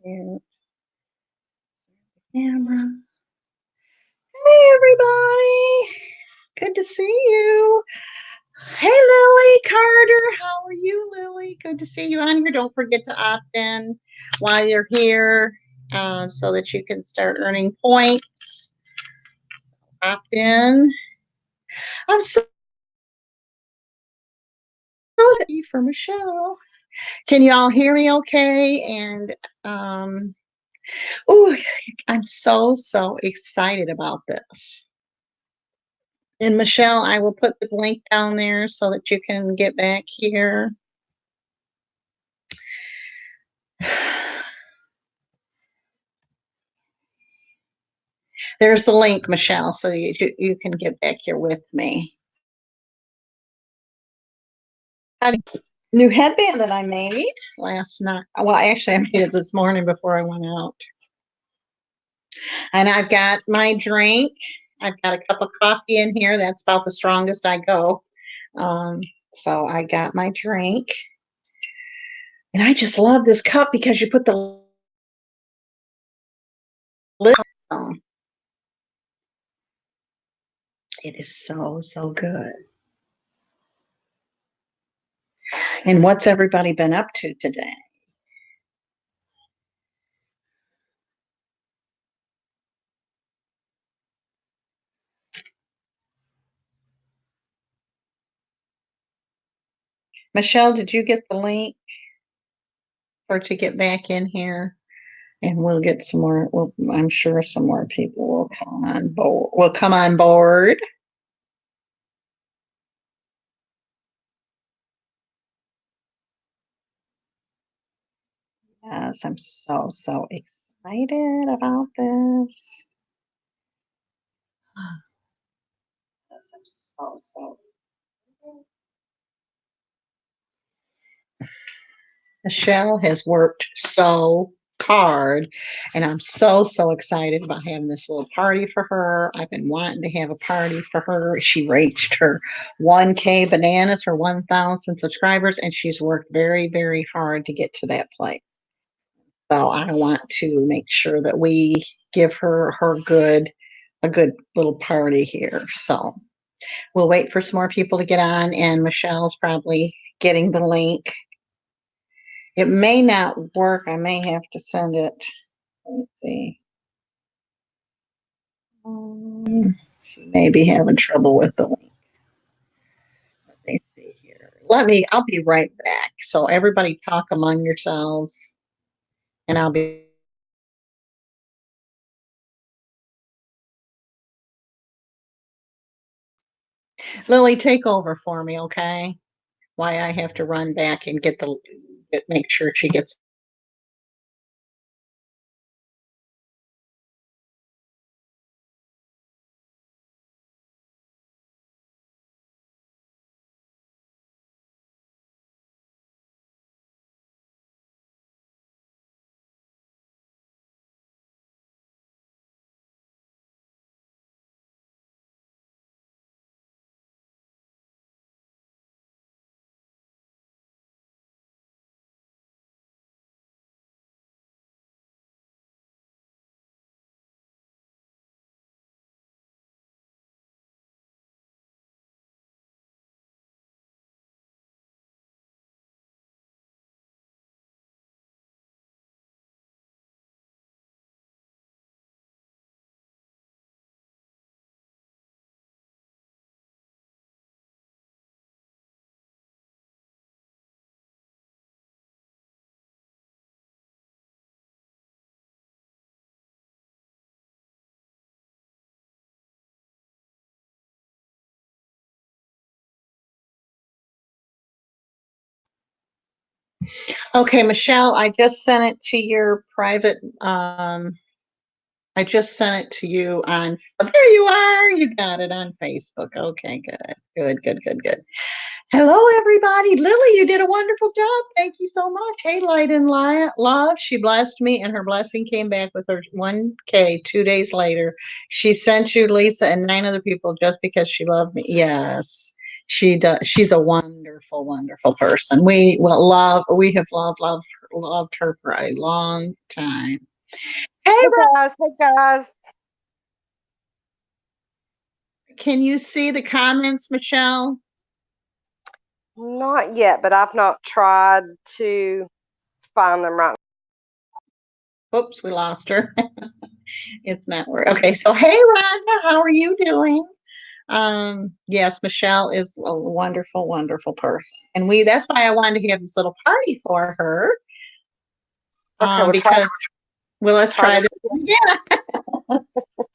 Mute camera. Hey, everybody. Good to see you. Hey, Lily Carter. How are you, Lily? Good to see you on here. Don't forget to opt in while you're here so that you can start earning points. Opt in. I'm so happy for Michelle. Can you all hear me okay? And oh, I'm so excited about this. And Michelle, I will put the link down there so that you can get back here. There's the link, Michelle, so you can get back here with me. A new headband that I made last night. Well, actually, I made it this morning before I went out. And I've got my drink. I've got a cup of coffee in here. That's about the strongest I go. So I got my drink. And I just love this cup because you put the lid on. It is so good. And what's everybody been up to today? Michelle, did you get the link for to get back in here? And we'll get some more. Well, I'm sure some more people will come on board. Will come on board. Yes, I'm so excited about this. Yes, I'm so. Michelle has worked so hard, and I'm so excited about having this little party for her. I've been wanting to have a party for her. She reached her 1K bananas for 1,000 subscribers, and she's worked very hard to get to that place. So I want to make sure that we give her a good little party here. So we'll wait for some more people to get on, and Michelle's probably getting the link. It may not work. I may have to send it. Let's see. She may be having trouble with the link. Let me see here. I'll be right back. So everybody talk among yourselves, and I'll be. Lily, take over for me, okay? Why I have to run back and make sure she gets. Okay, Michelle, I just sent it to your private. I just sent it to you on. Oh, there you are. You got it on Facebook. Okay, good. Hello, everybody. Lily, you did a wonderful job. Thank you so much. Hey, Light and Love. She blessed me, and her blessing came back with her 1K 2 days later. She sent you, Lisa, and 9 other people just because she loved me. Yes, she does. She's a wonderful person. We have loved loved her for a long time. Hey, Hey guys. can you see the comments, Michelle? Not yet, but I've not tried to find them right Oops, we lost her. It's not working. Okay, so hey, Rhonda, how are you doing? Yes, Michelle is a wonderful, wonderful person, and that's why I wanted to have this little party for her. now. Okay, we'll Because well, let's try try this this again.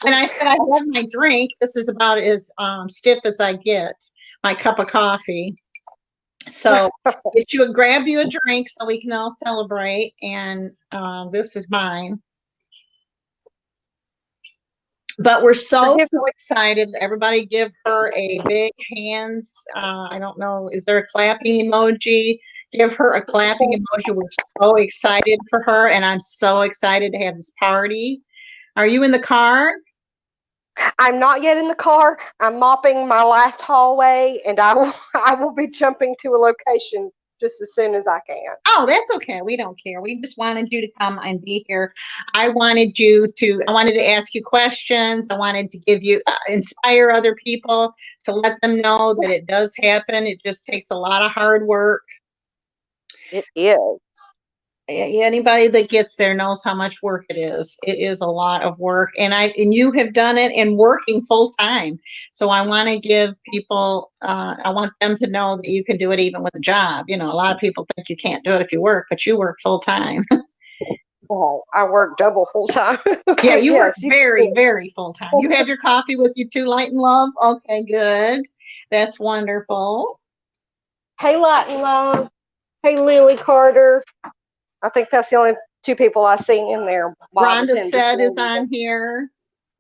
And I said I have my drink. This is about as stiff as I get. My cup of coffee. So grab you a drink so we can all celebrate. And this is mine. But we're so, Forgive me. so excited. Everybody give her a big hands. I don't know. Is there a clapping emoji? Give her a clapping emoji. We're so excited for her. And I'm so excited to have this party. Are you in the car? I'm not yet in the car. I'm mopping my last hallway, and I will be jumping to a location just as soon as I can. Oh, that's okay. We don't care. We just wanted you to come and be here. I wanted to ask you questions. I wanted to give you, inspire other people to let them know that it does happen. It just takes a lot of hard work. It is. Anybody that gets there knows how much work it is. It is a lot of work, and you have done it and working full time. So I want to give people, I want them to know that you can do it even with a job. A lot of people think you can't do it if you work, but you work full time. Oh, I work double full time. Yeah, But you work yes, you very, can. very full time. You have your coffee with you too, Light and Love. Okay, good. That's wonderful. Hey, Light and Love. Hey, Lily Carter. I think that's the only two people I've seen in there while I was Rhonda in just a said is little bit. on here.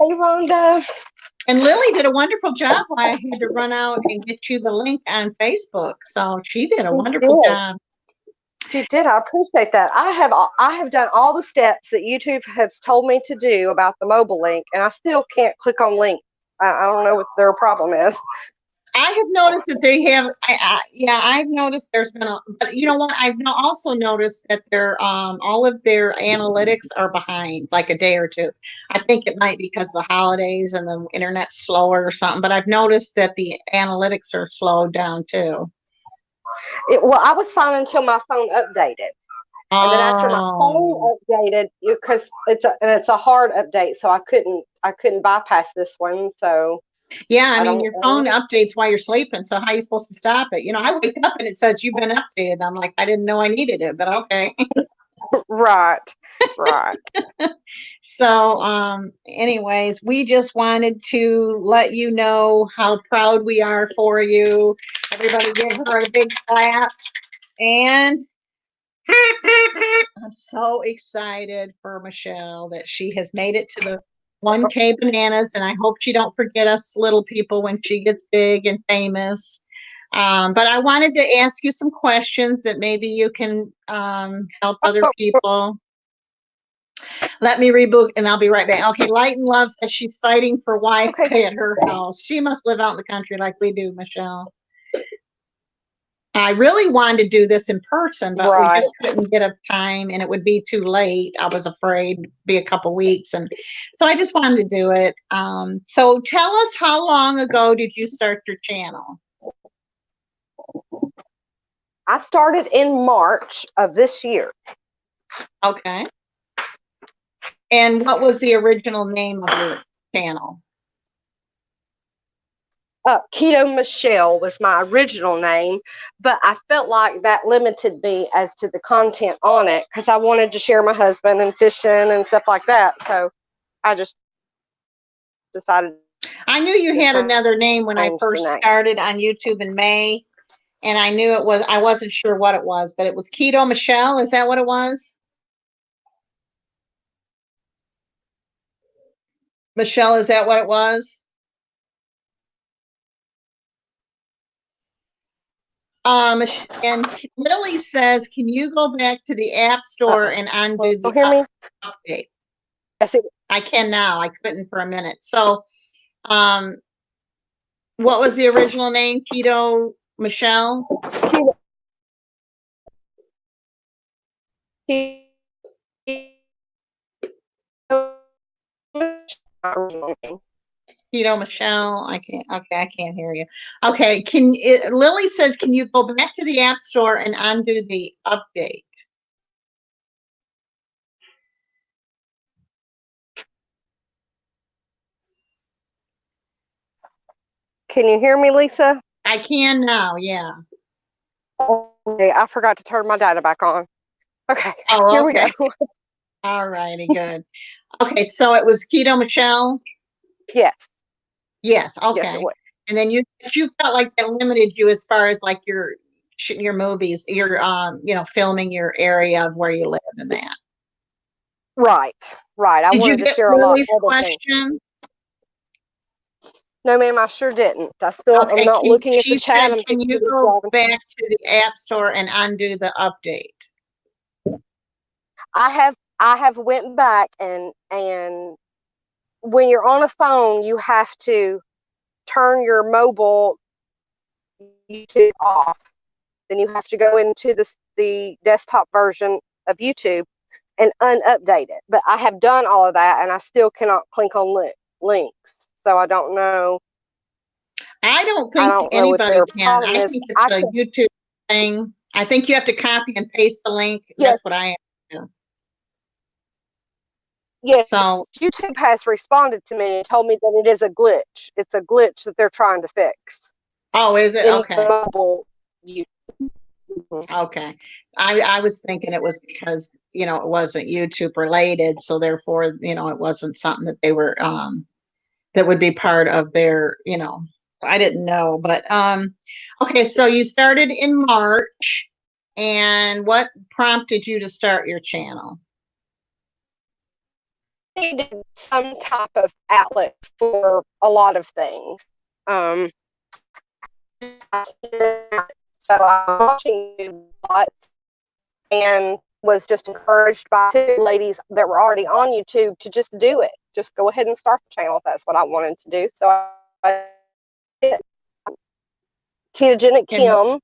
Hey, Rhonda. And Lily did a wonderful job. Why I had to run out and get you the link on Facebook. So she did a She wonderful did. job. She did. I appreciate that. I have done all the steps that YouTube has told me to do about the mobile link, and I still can't click on link. I don't know what their problem is. I have noticed that they have. Yeah, I've noticed there's been a. But you know what? I've also noticed that all of their analytics are behind, like a day or two. I think it might be because of the holidays and the internet's slower or something. But I've noticed that the analytics are slowed down too. Well, I was fine until my phone updated, and then after my phone Oh, updated, because it's a hard update, so I couldn't bypass this one. So yeah. I I mean, don't. your phone updates while you're sleeping. So how are you supposed to stop it? I wake up and it says you've been updated. I'm like, I didn't know I needed it, but okay. Right, right. So, anyways, we just wanted to let you know how proud we are for you. Everybody give her a big clap. And I'm so excited for Michelle that she has made it to the 1K bananas. And I hope she don't forget us little people when she gets big and famous. But I wanted to ask you some questions that maybe you can help other people. Let me reboot and I'll be right back. Okay, Light and Love says she's fighting for Okay. Wi-Fi at her house. She must live out in the country like we do, Michelle. I really wanted to do this in person, but we Right. just couldn't get a time and it would be too late. I was afraid it'd be a couple weeks. And so I just wanted to do it. So tell us, how long ago did you start your channel? I started in March of this year. Okay. And what was the original name of your channel? Keto Michelle was my original name, but I felt like that limited me as to the content on it because I wanted to share my husband and fishing and stuff like that. So I just decided I knew you to had another name when I change the first name. started on YouTube in May, and I knew I wasn't sure what it was, but it was Keto Michelle. Is that what it was? Michelle, is that what it was? And Lily says, can you go back to the App Store and undo You the hear me? update? Yes, it, I can now. I couldn't for a minute. So, um, what was the original name? Keto Michelle? Keto, Keto Keto Michelle, I can't. Okay, I can't hear you. Okay, Lily says, can you go back to the App Store and undo the update? Can you hear me, Lisa? I can now. Yeah. Okay, I forgot to turn my data back on. Okay, Oh, here okay. we go. All righty, good. Okay, so it was Keto Michelle. Yes. Yes. Yes, it Okay. was. And then you felt like that limited you as far as like your movies, your filming your area of where you live and that. Right. Right. I Did you wanted to get share a lot Lily's of other things. question? No, ma'am, I sure didn't. I'm Okay, not looking at the she chat. said, I'm can you fixing to go drive. back to the App Store and undo the update? I have went back and when you're on a phone, you have to turn your mobile YouTube off. Then you have to go into the desktop version of YouTube and unupdate it. But I have done all of that and I still cannot click on links. So I don't know. I don't I think don't know what anybody their can. problem I is. think it's a YouTube thing. I think you have to copy and paste the link. Yes, That's what I have to do. yes. So, YouTube has responded to me and told me that it is a glitch. It's a glitch that they're trying to fix oh, is it? in the Okay. mobile YouTube. Okay. I was thinking it was because, it wasn't YouTube related. So therefore, it wasn't something that they were, that would be part of their, I didn't know, but, okay. So you started in March, and what prompted you to start your channel? Needed some type of outlet for a lot of things. Um, so I'm watching you lots and was just encouraged by two ladies that were already on YouTube to just do it. Just go ahead and start the channel if that's what I wanted to do. So I did. Ketogenic And Kim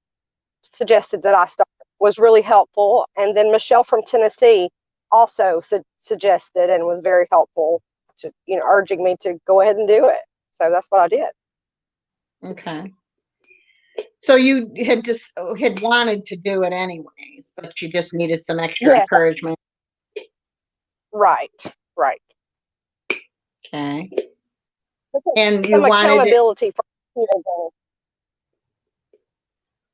suggested that I start, was really helpful. And then Michelle from Tennessee also suggested and was very helpful to, urging me to go ahead and do it. So that's what I did. okay. So you had wanted to do it anyways, but you just needed some extra Yes, encouragement. right, right. Okay. And you Some wanted it. accountability for keto.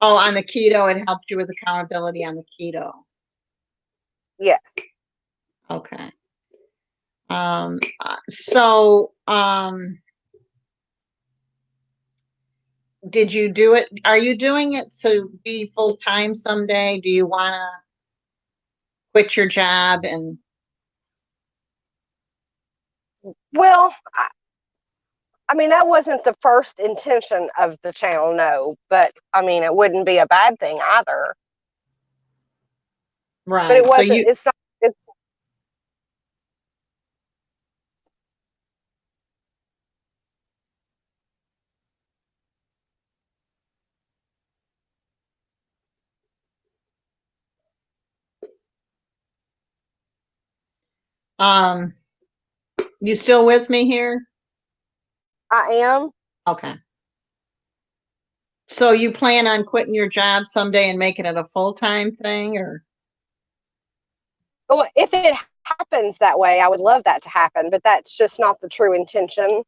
Oh, on the keto, it helped you with accountability on the keto. Yeah. Okay. So, did you do it? Are you doing it to be full time someday? Do you want to quit your job and? Well, I mean, that wasn't the first intention of the channel, no, but I mean, it wouldn't be a bad thing either. But it Right. So wasn't, you, it's not, it's, um, you still with me here? I am. Okay. So you plan on quitting your job someday and making it a full time thing, or? Well, if it happens that way, I would love that to happen, but that's just not the true intention.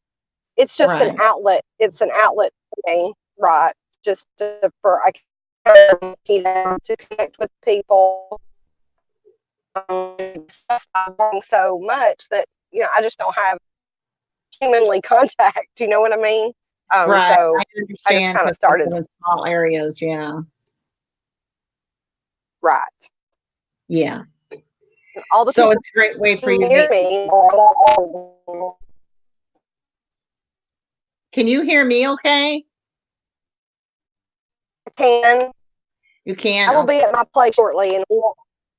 It's just an Right. outlet. It's an outlet for me, right? Just for to connect with people. So much that I just don't have humanly contact. You know what I mean? Right. So I I just understand kind of because you started. live in small areas. Yeah. Right. Yeah. All the So people it's a great way for you to near meet me people. are Can you hear me okay? can. You I can? will be Okay. at my place shortly, and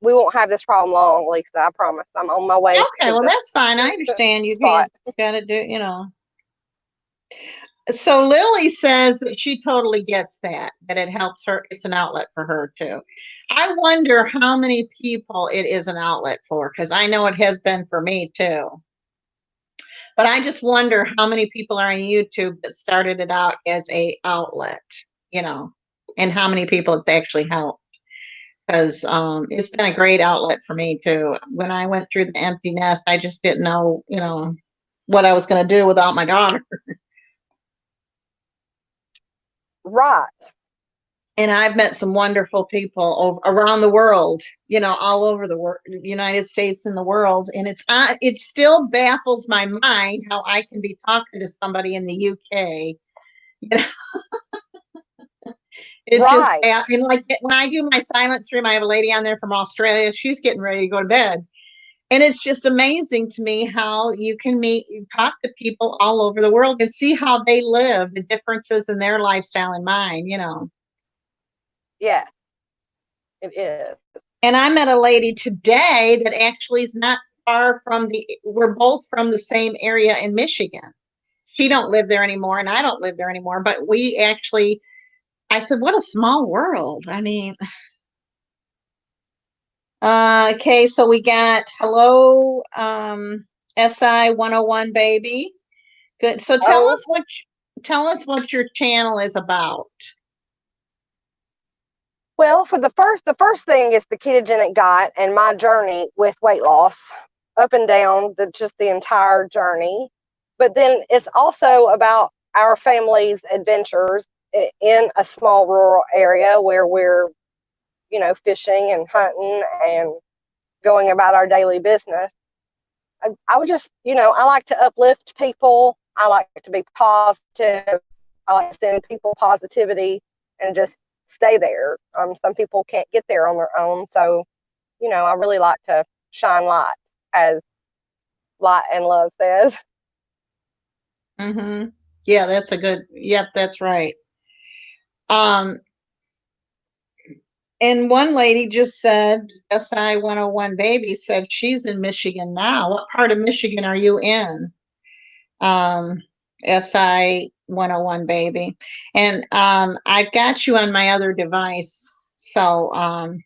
we won't have this problem long, Lisa. I promise. I'm on my way Okay, to well, the that's fine. I understand. You spot. got to do, So Lily says that she totally gets that it helps her. It's an outlet for her too. I wonder how many people it is an outlet for, because I know it has been for me too. But I just wonder how many people are on YouTube that started it out as a outlet, you know, and how many people it's actually helped. Because it's been a great outlet for me too. When I went through the empty nest, I just didn't know, what I was going to do without my daughter. Right. And I've met some wonderful people around the world, all over the United States and the world. And it still baffles my mind how I can be talking to somebody in the UK. You know, it just, Right. like when I do my silent stream, I have a lady on there from Australia. She's getting ready to go to bed. And it's just amazing to me how you can talk to people all over the world and see how they live, the differences in their lifestyle and mine. Yeah, it is. And I met a lady today that actually is not far we're both from the same area in Michigan. She don't live there anymore and I don't live there anymore, but I said, what a small world. I mean, okay, so we got hello, SI 101 baby. Good. So Oh, tell us what your channel is about. well, for the first thing is the ketogenic diet and my journey with weight loss, up and down, just the entire journey. But then it's also about our family's adventures in a small rural area where we're, fishing and hunting and going about our daily business. I would just, I like to uplift people. I like to be positive. I like to send people positivity and just stay there. Some people can't get there on their own. So, I really like to shine light, as Light and Love says. Mm-hmm. Yeah, yep, that's right. Um, and one lady just said, SI 101 baby said she's in Michigan now. What part of Michigan are you in? SI 101 baby. And I've got you on my other device. So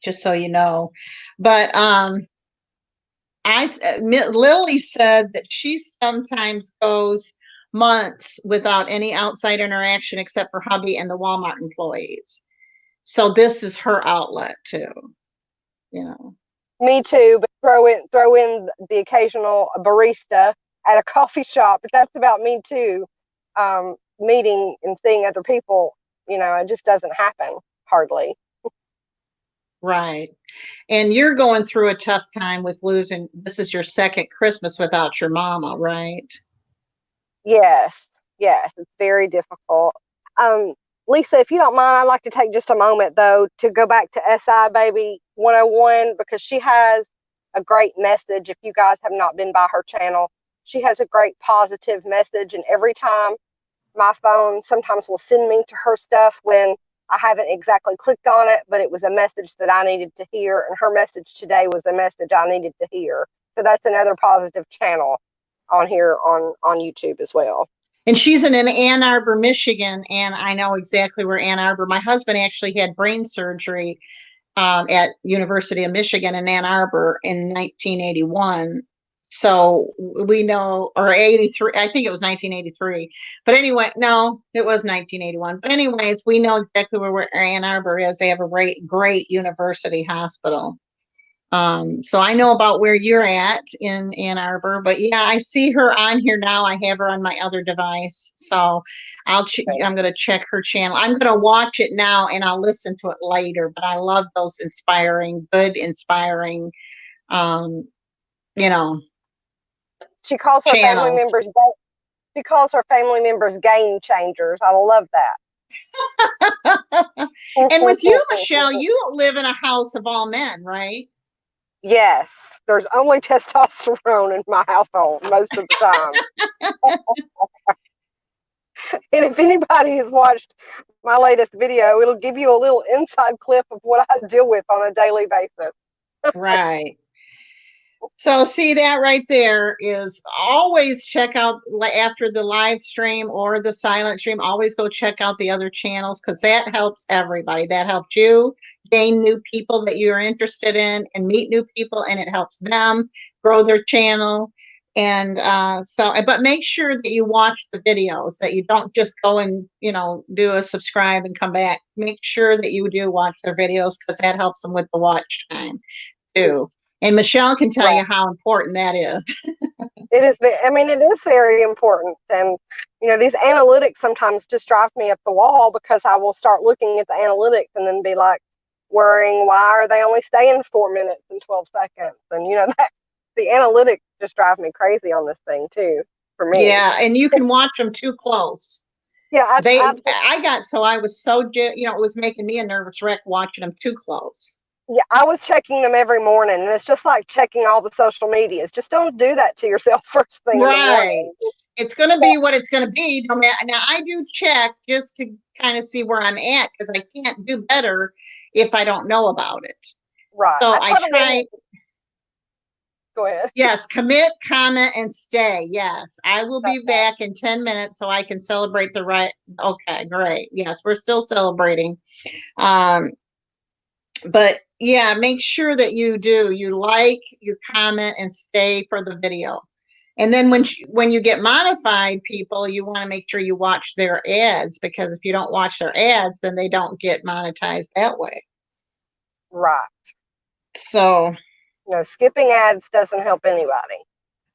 just so you know. But Lily said that she sometimes goes months without any outside interaction except for hubby and the Walmart employees. So this is her outlet too, you know. Me too, but throw in the occasional barista at a coffee shop. But that's about me too. Meeting and seeing other people, it just doesn't happen hardly. Right. And you're going through a tough time with losing. This is your second Christmas without your mama, right? Yes, yes, it's very difficult. Um, Lisa, if you don't mind, I'd like to take just a moment though to go back to SI Baby 101 because she has a great message. If you guys have not been by her channel, she has a great positive message, and every time my phone sometimes will send me to her stuff when I haven't exactly clicked on it, but it was a message that I needed to hear, and her message today was a message I needed to hear. So that's another positive channel on here on YouTube as well. And she's in Ann Arbor, Michigan, and I know exactly where Ann Arbor. My husband actually had brain surgery at University of Michigan in Ann Arbor in 1981. So we know, or 83, I think it was 1983. But anyway, no, it was 1981. But anyways, we know exactly where Ann Arbor is. They have a great university hospital. So I know about where you're at in Ann Arbor, but yeah, I see her on here now. I have her on my other device, so I'm going to check her channel. I'm going to watch it now and I'll listen to it later. But I love those inspiring, um, you know, She calls her family channels. members. She calls her family members game changers. I love And with you, that. Michelle, you live in a house of all men, right? Yes, there's only testosterone in my household most of the time. And if anybody has watched my latest video, it'll give you a little inside clip of what I deal with on a daily basis. Right. So see that right there is always check out after the live stream or the silent stream, always go check out the other channels because that helps everybody. That helps you gain new people that you're interested in and meet new people, and it helps them grow their channel. And but make sure that you watch the videos, that you don't just go and, do a subscribe and come back. Make sure that you do watch their videos because that helps them with the watch time too. And Michelle can tell Right. you how important that is. It is. I mean, it is very important, and these analytics sometimes just drive me up the wall because I will start looking at the analytics and then be like worrying, why are they only staying 4 minutes and 12 seconds? And that the analytics just drive me crazy on this thing too. For me, Yeah, and you can watch them too close. yeah, I was so, it was making me a nervous wreck watching them too close. yeah, I was checking them every morning, and it's just like checking all the social medias. Just don't do that to yourself first thing in the Right. morning. It's going to be what it's going to be. No matter. Now, I do check just to kind of see where I'm at because I can't do better if I don't know about it. Right. So I I try to try. limit. Go ahead. Yes, commit, comment, and stay. Yes, I will be Okay. back in 10 minutes so I can celebrate the right. Okay, great. Yes, we're still celebrating. Um, but yeah, make sure that you like, you comment, and stay for the video. And then when you get modified people, you want to make sure you watch their ads because if you don't watch their ads, then they don't get monetized that way. Right. So Skipping ads doesn't help anybody.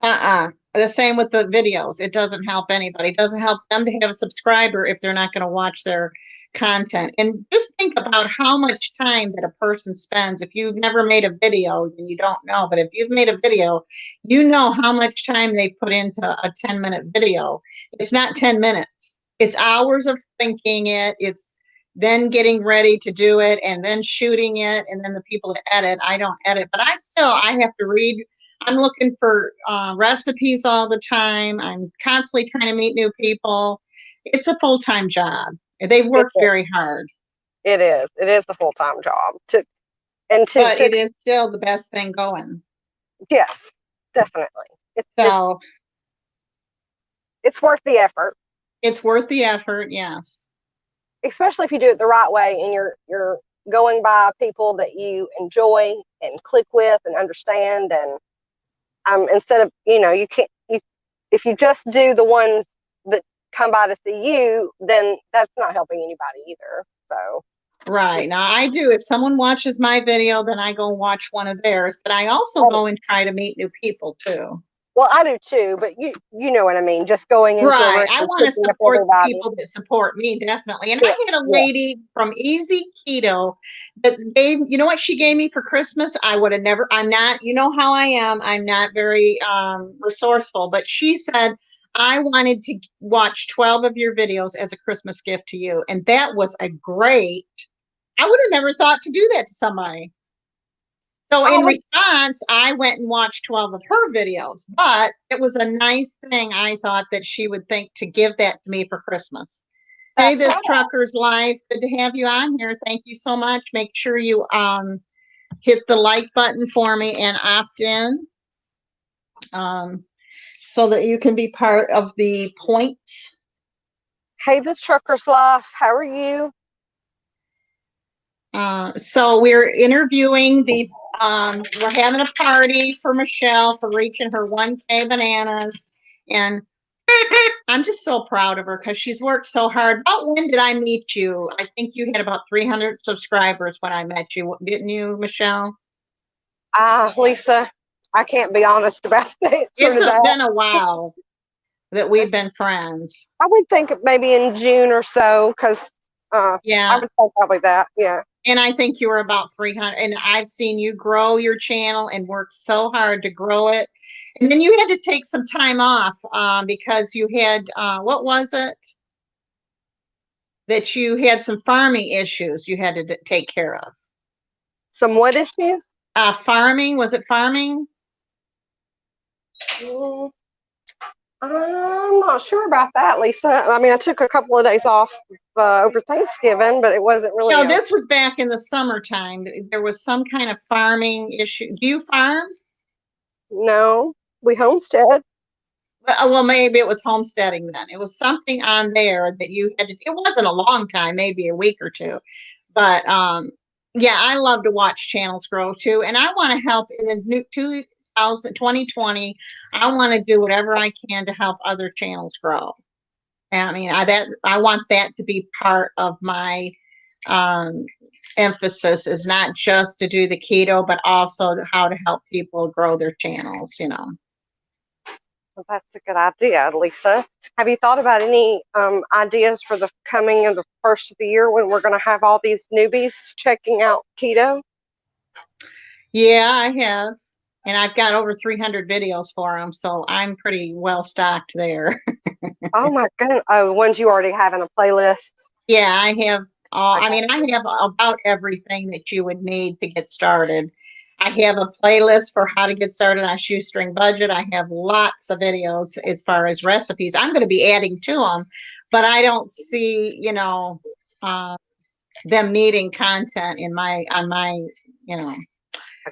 The same with the videos. It doesn't help anybody. It doesn't help them to have a subscriber if they're not going to watch their content. And just think about how much time that a person spends. If you've never made a video, then you don't know. But if you've made a video, you know how much time they put into a 10-minute video. It's not 10 minutes. It's hours of thinking it. It's then getting ready to do it and then shooting it. And then the people that edit, I don't edit, but I have to read. I'm looking for recipes all the time. I'm constantly trying to meet new people. It's a full-time job. They It work is. very hard, It is. It is a full time job. but it is still the best thing going. Yes, definitely. It's it's So it's worth the effort, it's worth the effort. Yes. especially if you do it the right way and you're going by people that you enjoy and click with and understand. And instead of you can't you if you just do the ones that come by to see you, then that's not helping anybody either. So Right. Now I do. If someone watches my video, then I go watch one of theirs, but I also oh, go and try to meet new people too. well, I do too, but you know what I mean. Just going into a Right. room I and want to picking up support the everybody. people that support me, definitely. And Yeah, I had a yeah. lady from Easy Keto that gave, you know what she gave me for Christmas? I would have never, I'm not, you know how I am. I'm not very resourceful, but she said, I wanted to watch 12 of your videos as a Christmas gift to you. And that was a great, I would have never thought to do that to somebody. So I in would. response, I went and watched 12 of her videos, but it was a nice thing I thought that she would think to give that to me for Christmas. Hey, That's this right. Trucker's Live. Good to have you on here. Thank you so much. Make sure you hit the like button for me and opt in um, so that you can be part of the points. Hey, this trucker's life. How are you? So we're interviewing we're having a party for Michelle for reaching her 1K bananas. And I'm just so proud of her because she's worked so hard. About when did I meet you? I think you had about 300 subscribers when I met you, didn't you, Michelle? Lisa, I can't be honest about the answer It's to that. been a while that we've been friends. I would think maybe in June or so, because I Yeah. would say probably that. Yeah. And I think you were about 300. And I've seen you grow your channel and work so hard to grow it. And then you had to take some time off because you had, what was it? That you had some farming issues you had to take care of. Some what issues? Farming, was it farming? Mm, I'm not sure about that, Lisa. I mean, I took a couple of days off over Thanksgiving, but it wasn't really No, a. this was back in the summertime. There was some kind of farming issue. Do you farm? No, we homestead. Well, maybe it was homesteading then. It was something on there that you had to, it wasn't a long time, maybe a week or two. But yeah, I love to watch channels grow too. And I want to help in the new 2020. I want to do whatever I can to help other channels grow. I mean, I want that to be part of my um, emphasis is not just to do the keto, but also how to help people grow their channels, you know. Well, that's a good idea, Lisa. Have you thought about any ideas for the coming of the first of the year when we're going to have all these newbies checking out keto? Yeah, I have. And I've got over 300 videos for them, so I'm pretty well stocked there. Oh my goodness! Oh, ones you already have in a playlist. Yeah, I have all, I Okay. mean, I have about everything that you would need to get started. I have a playlist for how to get started on shoestring budget. I have lots of videos as far as recipes. I'm going to be adding to them, but I don't see, uh, them needing content in my on my, you know,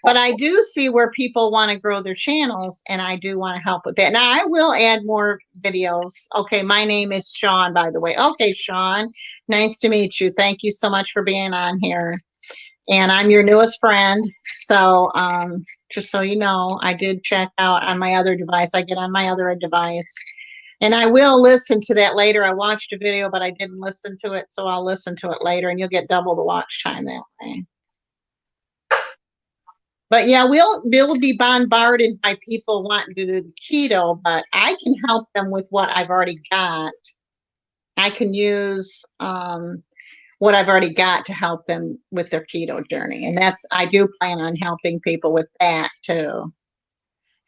but I do see where people want to grow their channels, and I do want to help with that. Now, I will add more videos. Okay, my name is Sean, by the way. Okay, Sean, nice to meet you. Thank you so much for being on here. And I'm your newest friend. So, just so you know, I did check out on my other device. I get on my other device. And I will listen to that later. I watched a video, but I didn't listen to it. So I'll listen to it later, and you'll get double the watch time that way. But yeah, we'll be bombarded by people wanting to do the keto, but I can help them with what I've already got. I can use what I've already got to help them with their keto journey, and that's I do plan on helping people with that too.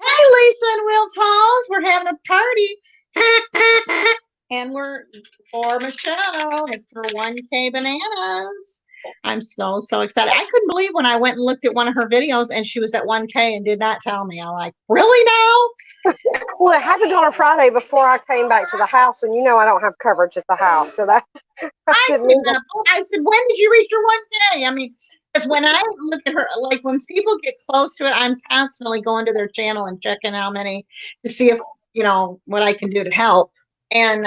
Hey, Lisa and Will's Halls, we're having a party, and we're for Michelle. It's for 1K bananas. I'm so excited. I couldn't believe when I went and looked at one of her videos and she was at 1K and did not tell me. I'm like, really now? Well, it happened on a Friday before I came back to the house, and you know I don't have coverage at the house, so that I I didn't could even. not. I said, when did you reach your 1K? I mean, because when I look at her, like when people get close to it, I'm constantly going to their channel and checking how many to see if, what I can do to help. And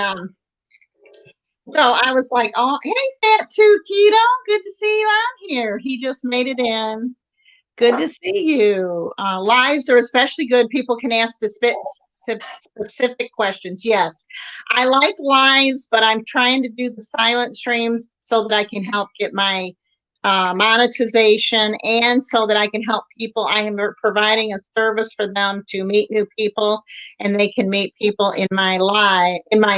so I was like, oh, hey, Fat Two Keto, good to see you out here. He just made it in. Good to see you. Lives are especially good. People can ask specific questions. Yes, I like lives, but I'm trying to do the silent streams so that I can help get my monetization and so that I can help people. I am providing a service for them to meet new people, and they can meet people in my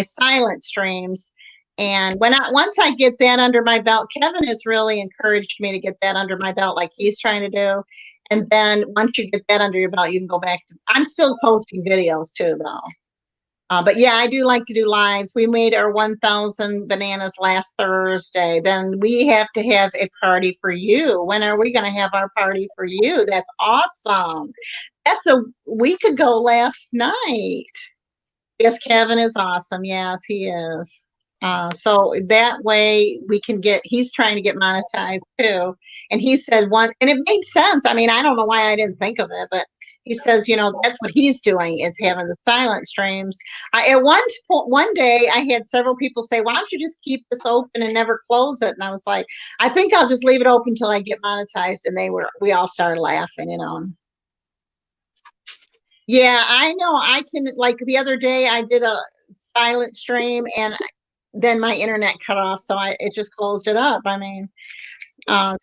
silent streams. And once I get that under my belt, Kevin has really encouraged me to get that under my belt, like he's trying to do. And then once you get that under your belt, you can go back to. I'm still posting videos too, though. But yeah, I do like to do lives. We made our 1,000 bananas last Thursday. Then we have to have a party for you. When are we going to have our party for you? That's awesome. That's a week ago last night. Yes, Kevin is awesome. Yes, he is. So that way we can he's trying to get monetized too. And he said and it made sense. I mean, I don't know why I didn't think of it, but he says, that's what he's doing is having the silent streams. At one day I had several people say, why don't you just keep this open and never close it? And I was like, I think I'll just leave it open till I get monetized. And we all started laughing. Yeah, I know. I can, like the other day, I did a silent stream and then my internet cut off, so it just closed it up. I mean, I'm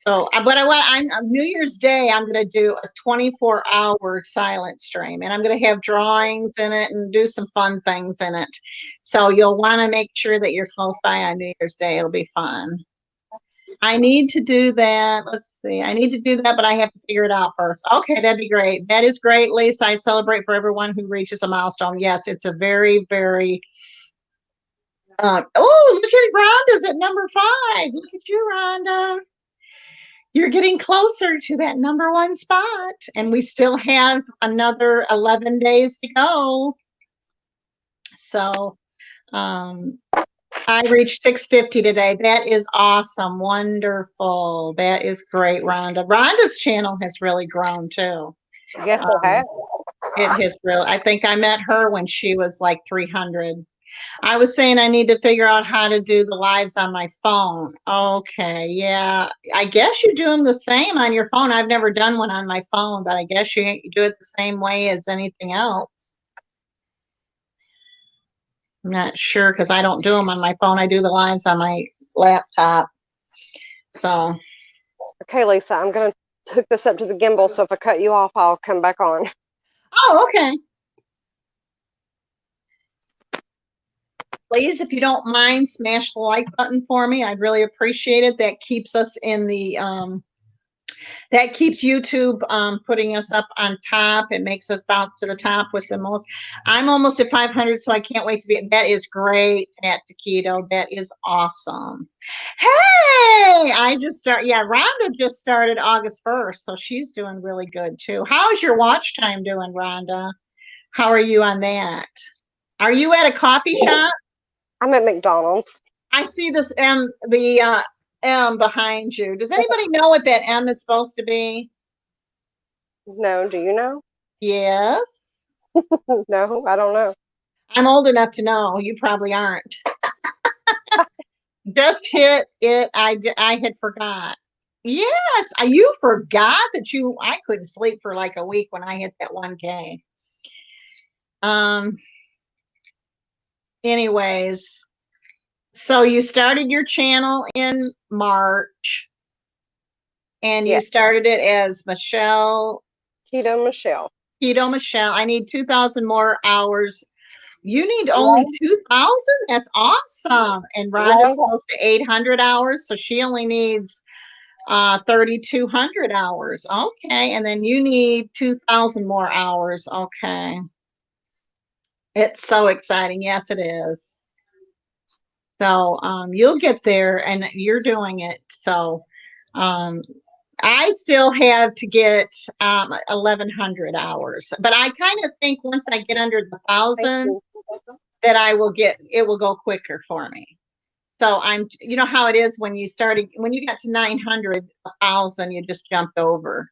New Year's Day. I'm going to do a 24-hour silent stream, and I'm going to have drawings in it and do some fun things in it. So you'll want to make sure that you're close by on New Year's Day. It'll be fun. I need to do that. Let's see. I need to do that, but I have to figure it out first. Okay, that'd be great. That is great, Lisa. I celebrate for everyone who reaches a milestone. Yes, it's a very, very. Look at Rhonda's at number 5. Look at you, Rhonda. You're getting closer to that number 1 spot, and we still have another 11 days to go. So, I reached 650 today. That is awesome. Wonderful. That is great, Rhonda. Rhonda's channel has really grown too. Yes, I have. It has really. I think I met her when she was like 300. I was saying I need to figure out how to do the lives on my phone. Okay, yeah. I guess you do them the same on your phone. I've never done one on my phone, but I guess you do it the same way as anything else. I'm not sure because I don't do them on my phone. I do the lives on my laptop. So, Okay, Lisa, I'm going to hook this up to the gimbal, so if I cut you off, I'll come back on. oh, okay. Please, if you don't mind, smash the like button for me. I'd really appreciate it. That keeps us in the that keeps YouTube putting us up on top. It makes us bounce to the top with the most. I'm almost at 500, so I can't wait to be. That is great at Keto. That is awesome. Hey, I just start. Yeah, Rhonda just started August 1st, so she's doing really good too. How's your watch time doing, Rhonda? How are you on that? Are you at a coffee shop? I'm at McDonald's. I see this M behind you. Does anybody know what that M is supposed to be? No, do you know? Yes. No, I don't know. I'm old enough to know. You probably aren't. Just hit it. I had forgot. Yes, you forgot that you. I couldn't sleep for like a week when I hit that 1K. Um. Anyways, so you started your channel in March, and you Yeah, started it as Michelle. Keto Michelle. Keto Michelle. I need 2,000 more hours. You need only 2,000? That's awesome. And Rhonda's Long, close to 800 hours, so she only needs 3,200 hours. Okay. And then you need 2,000 more hours. Okay. It's so exciting. Yes, it is. So you'll get there and you're doing it. So um, I still have to get 1,100 hours, but I kind of think once I get under the thank 1,000, you. that it will go quicker for me. So you know how it is when when you got to 900, 1,000, you just jumped over.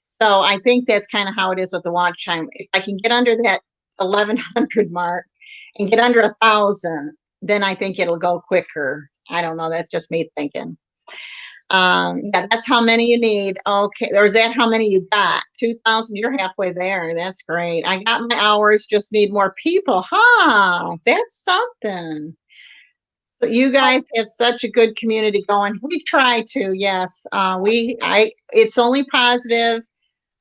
So I think that's kind of how it is with the watch time. If I can get under that 1,100 mark and get under 1,000, then I think it'll go quicker. I don't know. That's just me thinking. Yeah, that's how many you need. Okay, or is that how many you got? 2,000. You're halfway there. That's great. I got my hours. Just need more people. Huh? That's something. So you guys have such a good community going. We try to. Yes. It's only positive.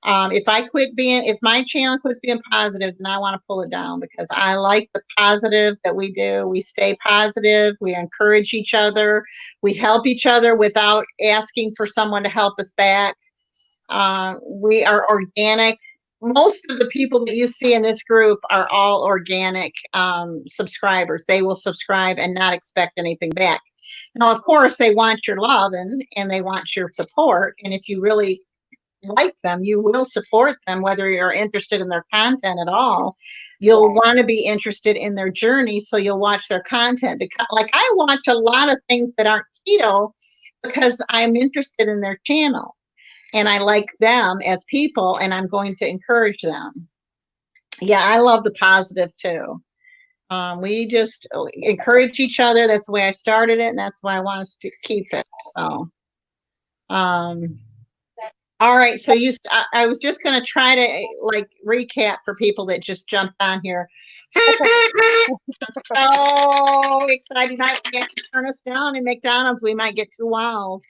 If my channel quits being positive, then I want to pull it down because I like the positive that we do. We stay positive. We encourage each other. We help each other without asking for someone to help us back. We are organic. Most of the people that you see in this group are all organic subscribers. They will subscribe and not expect anything back. Now, of course, they want your love and they want your support. And if you really like them, you will support them whether you're interested in their content at all. You'll want to be interested in their journey, so you'll watch their content. Because, like, I watch a lot of things that aren't keto because I'm interested in their channel and I like them as people, and I'm going to encourage them. Yeah, I love the positive too. We just encourage each other. That's the way I started it, and that's why I want us to keep it. So. Um, All right, so I was just going to try to like recap for people that just jumped on here. So excited! I have to turn us down in McDonald's. We might get too wild.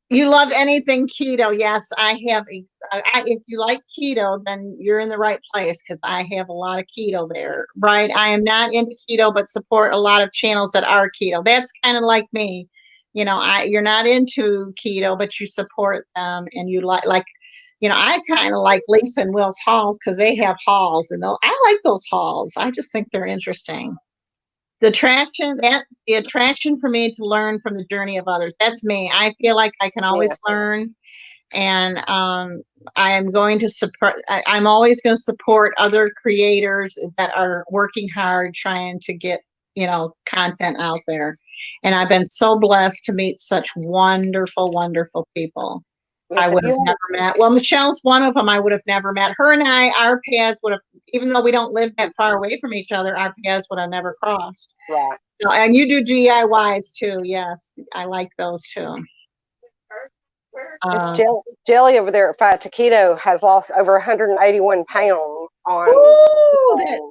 You love anything keto? Yes, I have. If you like keto, then you're in the right place because I have a lot of keto there. Right? I am not into keto, but support a lot of channels that are keto. That's kind of like me. You know, you're not into keto, but you support them, and you I kind of like Lisa and Will's hauls because they have hauls, and I like those hauls. I just think they're interesting. The attraction for me to learn from the journey of others. That's me. I feel like I can always learn, and I am going to support. I'm always going to support other creators that are working hard, trying to get content out there. And I've been so blessed to meet such wonderful, wonderful people. Yes, I have would have you never met. Well, Michelle's one of them I would have never met. Her and I, our paths would have, even though we don't live that far away from each other, our paths would have never crossed. right? So, and you do DIYs too. Yes, I like those too. Miss Uh, Jelly over there at Fat Taquito has lost over 181 pounds on Ooh, that's keto.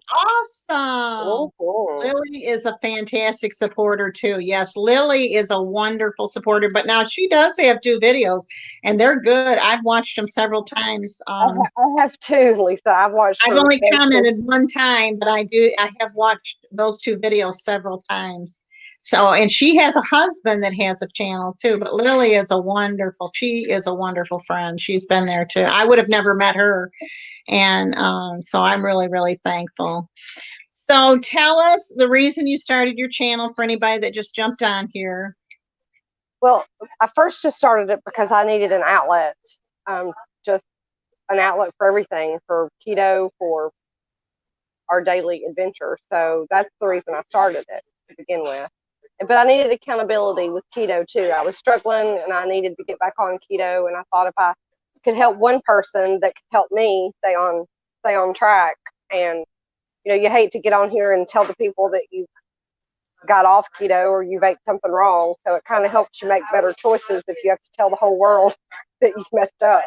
awesome. Mhm. Lily is a fantastic supporter too. Yes, Lily is a wonderful supporter, but now she does have 2 videos and they're good. I've watched them several times. I have too, Lisa. I've watched I've her. only commented one time, but I have watched those 2 videos several times. So, and she has a husband that has a channel too, but Lily is she is a wonderful friend. She's been there too. I would have never met her. And so I'm really, really thankful. So tell us the reason you started your channel for anybody that just jumped on here. Well, I first just started it because I needed an outlet, just an outlet for everything, for keto, for our daily adventure. So that's the reason I started it to begin with. But I needed accountability with keto too. I was struggling and I needed to get back on keto. And I thought if I could help one person, that could help me stay on track. And you hate to get on here and tell the people that you got off keto or you've ate something wrong. So it kind of helps you make better choices if you have to tell the whole world that you messed up.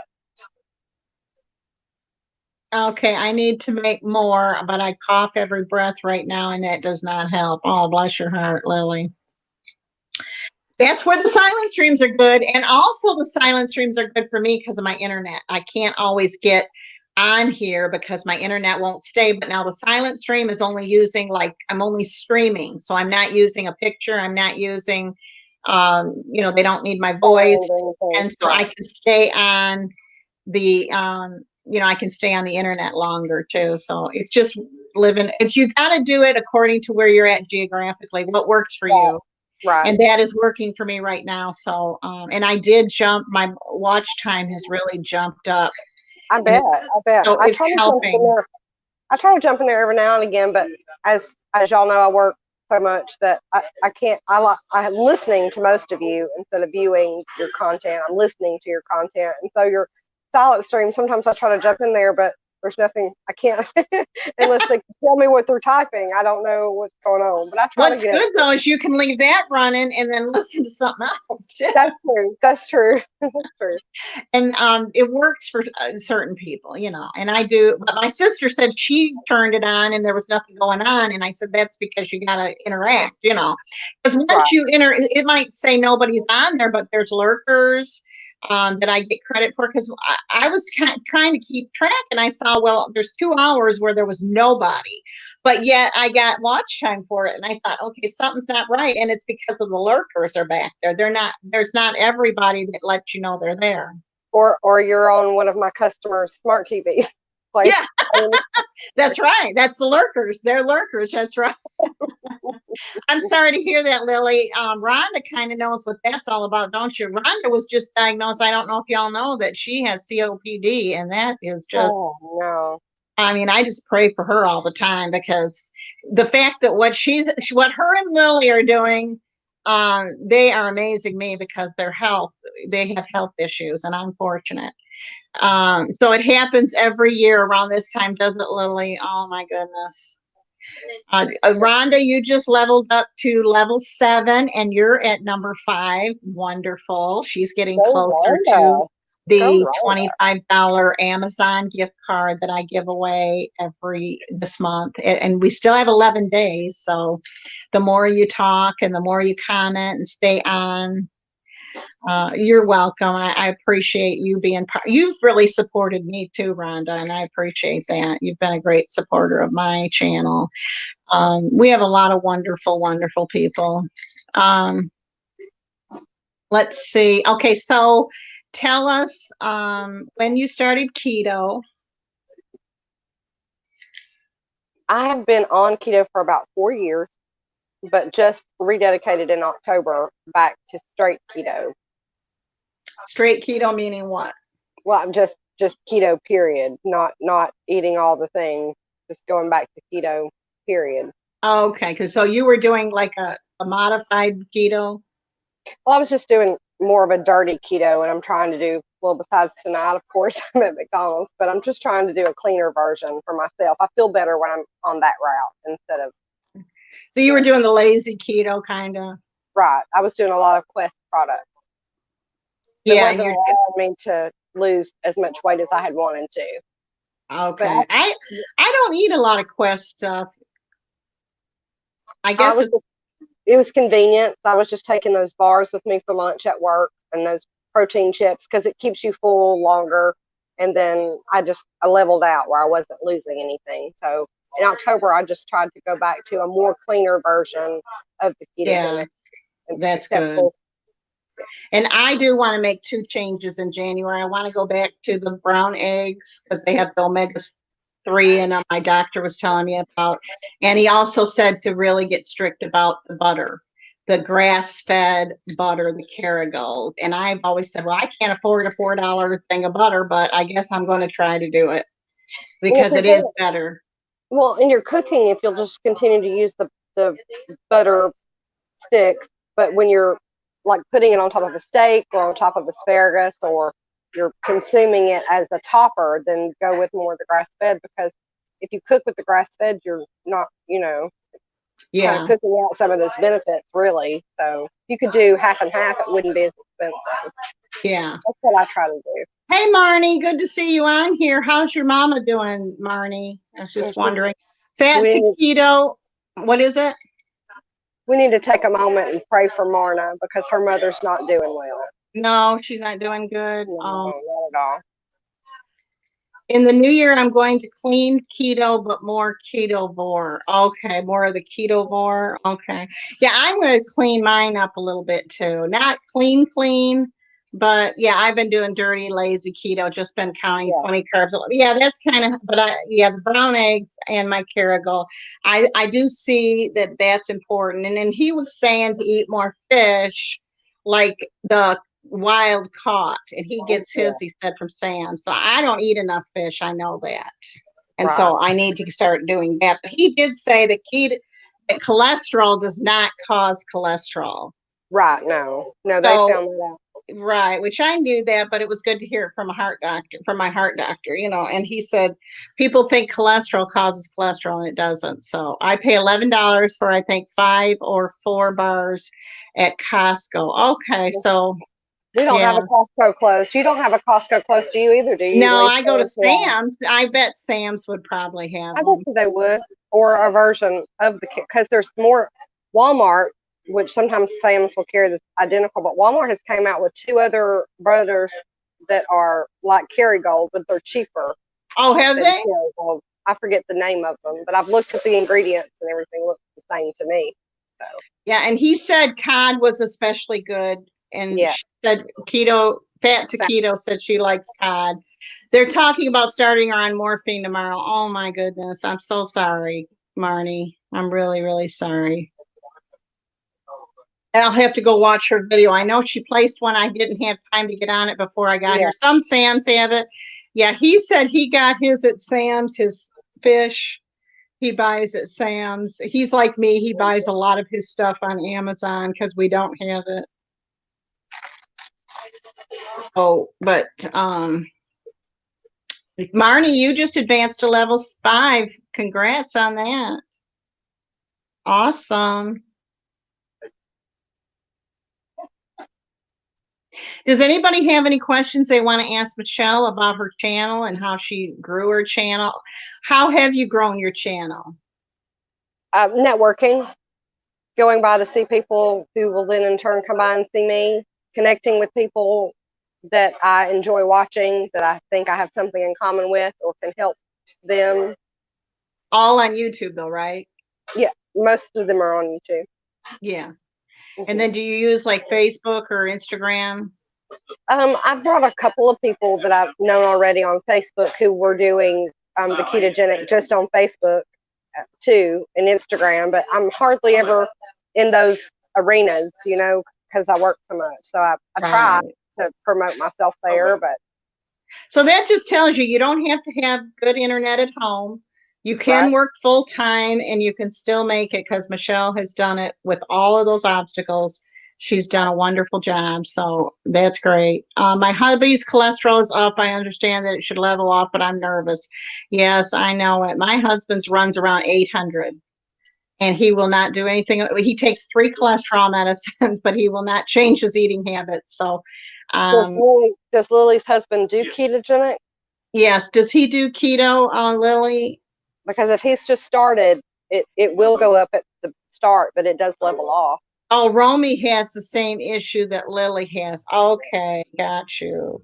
Okay, I need to make more, but I cough every breath right now, and that does not help. Oh, bless your heart, Lily. That's where the silent streams are good. And also, the silent streams are good for me because of my internet. I can't always get on here because my internet won't stay. But now the silent stream is only using, like, I'm only streaming. So I'm not using a picture. I'm not using, they don't need my voice. And so I can stay on I can stay on the internet longer too. So it's just living, if you got to do it according to where you're at geographically, what works for you. Right. And that is working for me right now. So, and I did my watch time has really jumped up. I bet. I bet. So it's helping. I try to jump in there every now and again, but as y'all know, I work so much that I can't. I'm listening to most of you instead of viewing your content. I'm listening to your content, and so your silent stream. Sometimes I try to jump in there, but there's nothing. I can't unless they tell me what they're typing. I don't know what's going on, but I try What's to get. good though is you can leave that running and then listen to something else. That's true. That's true. That's true. And it works for certain people, and I do. But my sister said she turned it on and there was nothing going on, and I said that's because you got to interact, because once Right. you it might say nobody's on there, but there's lurkers that I get credit for, because I was kind of trying to keep track, and I saw, well, there's 2 hours where there was nobody, but yet I got watch time for it, and I thought, okay, something's not right, and it's because of the lurkers are back there. There's not everybody that lets you know they're there. Or you're on one of my customers' smart TVs. Like, Yeah, that's right. That's the lurkers. They're lurkers. That's right. I'm sorry to hear that, Lily. Rhonda kind of knows what that's all about, don't you? Rhonda was just diagnosed. I don't know if y'all know that she has COPD, and that is just, oh no. I mean, I just pray for her all the time, because the fact that what her and Lily are doing, they are amazing me, because they have health issues, and I'm fortunate. So it happens every year around this time, does it, Lily? Oh my goodness. Rhonda, you just leveled up to level 7 and you're at number 5. Wonderful. She's getting Go closer Rhonda. to Go the Rhonda. $25 Amazon gift card that I give away this month. And we still have 11 days. So the more you talk and the more you comment and stay on, you're welcome. I appreciate you being part. You've really supported me too, Rhonda, and I appreciate that. You've been a great supporter of my channel. We have a lot of wonderful, wonderful people. Let's see. Okay, so tell us when you started keto. I have been on keto for about 4 years, but just rededicated in October back to straight keto. Straight keto meaning what? Well, I'm just keto, period. Not eating all the things, just going back to keto, period. Okay, because so you were doing like a modified keto. Well, I was just doing more of a dirty keto, and I'm trying to do Well, besides tonight, of course, I'm at McDonald's, but I'm just trying to do a cleaner version for myself. I feel better when I'm on that route instead of So you were doing the lazy keto kind of. right. I was doing a lot of Quest products. That Yeah, and wasn't you're allowing me to lose as much weight as I had wanted to. But okay. I don't eat a lot of Quest stuff. I I guess was it's it was convenient. I was just taking those bars with me for lunch at work and those protein chips because it keeps you full longer. And then I leveled out where I wasn't losing anything. So in October, I just tried to go back to a more cleaner version of the yeah, ketogenic, that's except good. for And I do want to make two changes in January. I want to go back to the brown eggs because they have the omega-3, and my doctor was telling me about. And he also said to really get strict about the butter, the grass-fed butter, the Kerrygold. And I've always said, well, I can't afford a $4 thing of butter, but I guess I'm going to try to do it well, because it because is better. well, in your cooking, if you'll just continue to use the butter sticks, but when you're like putting it on top of a steak or on top of asparagus or you're consuming it as a topper, then go with more of the grass fed because if you cook with the grass fed, you're not, kind of Yeah, cooking out some of those benefits really. So you could do half and half, it wouldn't be as expensive. yeah. That's what I try to do. Hey, Marnie, good to see you on here. How's your mama doing, Marnie? I was And just she, wondering. Fat we to need, keto, what is it? we need to take a moment and pray for Marna because her mother's not doing well. No, she's not doing good. No, not at all. In the new year, I'm going to clean keto, but more ketovore. Okay, more of the ketovore. Okay. Yeah, I'm going to clean mine up a little bit too. Not clean, clean, but yeah, I've been doing dirty, lazy keto, just been counting Yeah. 20 carbs. Yeah, that's kind of, but yeah, the brown eggs and my Kerrygold. I do see that that's important. And then he was saying to eat more fish, like the wild caught, and he gets Yeah. his, he said, from Sam. So I don't eat enough fish, I know that, and Right. so I need to start doing that. But he did say that cholesterol does not cause cholesterol. Right. No. No, they So found that out. right, which I knew that, but it was good to hear it from my heart doctor, and he said people think cholesterol causes cholesterol and it doesn't. So I pay $11 for I think 5 or 4 bars at Costco. Okay, so We don't have yeah. a Costco close. You don't have a Costco close to you either, do you, No, Lisa? I go to Sam's. I bet Sam's would probably have I bet them. you they would, or a version of the kit, because there's more. Walmart, which sometimes Sam's will carry the identical, but Walmart has came out with two other brothers that are like Kerrygold, but they're cheaper Oh, have than they? Kerrygold. I forget the name of them, but I've looked at the ingredients and everything looks the same to me. So Yeah, and he said cod was especially good, and yeah, she said fat to so, keto said she likes cod. They're talking about starting her on morphine tomorrow. Oh my goodness, I'm so sorry, Marnie. I'm really, really sorry. I'll have to go watch her video. I know she placed one. I didn't have time to get on it before I got yeah. here. Some Sam's have it. Yeah, he said he got his at Sam's, his fish. He buys at Sam's. He's like me. He buys a lot of his stuff on Amazon because we don't have it. Oh, but Marnie, you just advanced to level 5. Congrats on that. Awesome. Does anybody have any questions they want to ask Michelle about her channel and how she grew her channel? How have you grown your channel? Networking, going by to see people who will then in turn come by and see me, connecting with people that I enjoy watching, that I think I have something in common with or can help them. All on YouTube though, right? Yeah, most of them are on YouTube. Yeah. And Mhm. then do you use like Facebook or Instagram? I've brought a couple of people that I've known already on Facebook who were doing the ketogenic just on Facebook too and Instagram, but I'm hardly ever in those arenas, because I work so much. So I try Right. to promote myself there, but So that just tells you don't have to have good internet at home. You can right, work full time and you can still make it because Michelle has done it with all of those obstacles. She's done a wonderful job, so that's great. My hubby's cholesterol is up. I understand that it should level off, but I'm nervous. Yes, I know it. My husband's runs around 800, and he will not do anything. He takes 3 cholesterol medicines, but he will not change his eating habits. So, um, Does Lily's husband do ketogenic? yes. Does he do keto, Lily? Because if he's just started, it will go up at the start, but it does level off. Oh, Romy has the same issue that Lily has. Okay, got you.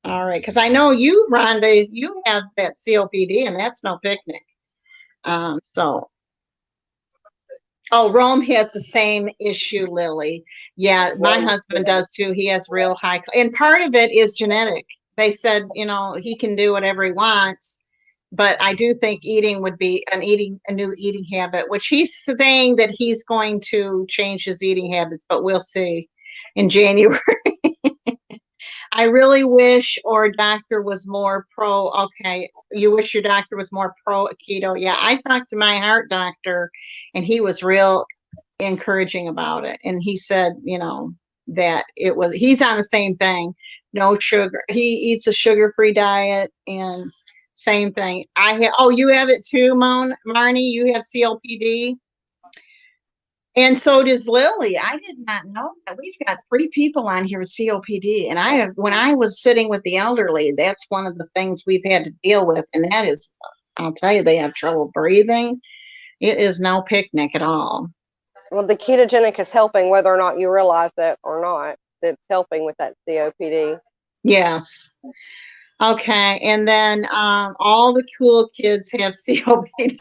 All right, because I know you, Rhonda, you have that COPD, and that's no picnic. So, oh, Rome has the same issue, Lily. Yeah, my husband does too. He has real high, and part of it is genetic. They said, he can do whatever he wants, but I do think eating would be a new eating habit, which he's saying that he's going to change his eating habits, but we'll see in January. I really wish our doctor was more pro. Okay, you wish your doctor was more pro keto. Yeah, I talked to my heart doctor, and he was real encouraging about it. And he said, that he's on the same thing, no sugar. He eats a sugar-free diet, and same thing. You have it too, Marnie. You have COPD. And so does Lily. I did not know that. We've got 3 people on here with COPD. And when I was sitting with the elderly, that's one of the things we've had to deal with. And that is, I'll tell you, they have trouble breathing. It is no picnic at all. Well, the ketogenic is helping whether or not you realize it or not. It's helping with that COPD. Yes. Okay. And then all the cool kids have COPD.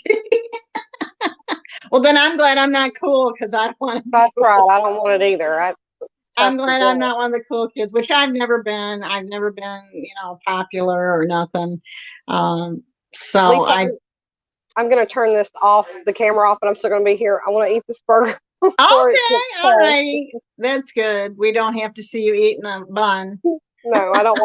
Well, then I'm glad I'm not cool because I don't want to. That's right. I don't want it either. I'm glad I'm not one of the cool kids, which I've never been. I've never been, popular or nothing. So Lisa, I'm going to turn the camera off, and I'm still going to be here. I want to eat this burger. Okay, all righty. That's good. We don't have to see you eating a bun. No, I don't